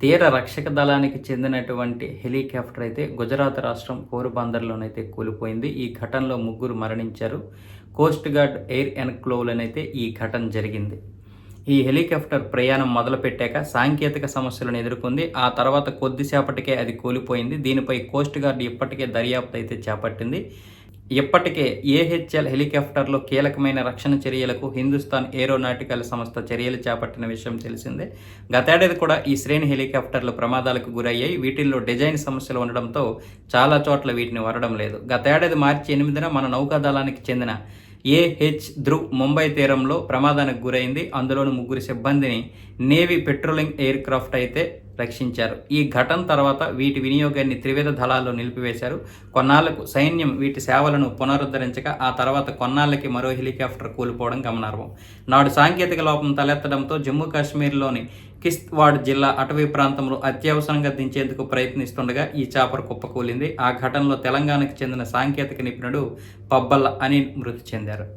తీర రక్షక దళానికి చెందినటువంటి హెలికాప్టర్ అయితే గుజరాత్ రాష్ట్రం పోరుబందర్‌లోనైతే కూలిపోయింది. ఈ ఘటనలో ముగ్గురు మరణించారు. కోస్ట్ గార్డ్ ఎయిర్ ఎన్‌క్లోవ్‌లోనైతే ఈ ఘటన జరిగింది. ఈ హెలికాప్టర్ ప్రయాణం మొదలుపెట్టాక సాంకేతిక సమస్యలను ఎదుర్కొంది. ఆ తర్వాత కొద్దిసేపటికే అది కూలిపోయింది. దీనిపై కోస్ట్ గార్డ్ ఇప్పటికే దర్యాప్తు అయితే చేపట్టింది. ఇప్పటికే ఏహెచ్ఎల్ హెలికాప్టర్‌లో కీలకమైన రక్షణ చర్యలకు హిందుస్థాన్ ఏరోనాటికల్ సంస్థ చర్యలు చేపట్టిన విషయం తెలిసిందే. గతేడాది కూడా ఈ శ్రేణి హెలికాప్టర్లు ప్రమాదాలకు గురయ్యాయి. వీటిల్లో డిజైన్ సమస్యలు ఉండడంతో చాలా చోట్ల వీటిని వాడడం లేదు. గతేడాది మార్చి 8న మన నౌకాదళానికి చెందిన ఏహెచ్ ధ్రువ్ ముంబై తీరంలో ప్రమాదానికి గురైంది. అందులోని ముగ్గురు సిబ్బందిని నేవీ పెట్రోలింగ్ ఎయిర్ క్రాఫ్ట్ అయితే రక్షించారు. ఈ ఘటన తర్వాత వీటి వినియోగాన్ని త్రివిధ దళాల్లో నిలిపివేశారు. కొన్నాళ్లకు సైన్యం వీటి సేవలను పునరుద్ధరించగా ఆ తర్వాత కొన్నాళ్లకి మరో హెలికాప్టర్ కూలిపోవడం గమనార్హం. నాడు సాంకేతిక లోపం తలెత్తడంతో జమ్మూ కాశ్మీర్లోని కిష్త్వాడ్ జిల్లా అటవీ ప్రాంతంలో అత్యవసరంగా దించేందుకు ప్రయత్నిస్తుండగా ఈ చాపర్ కుప్పకూలింది. ఆ ఘటనలో తెలంగాణకు చెందిన సాంకేతిక నిపుణుడు పబ్బల్ల అనిల్ మృతి చెందారు.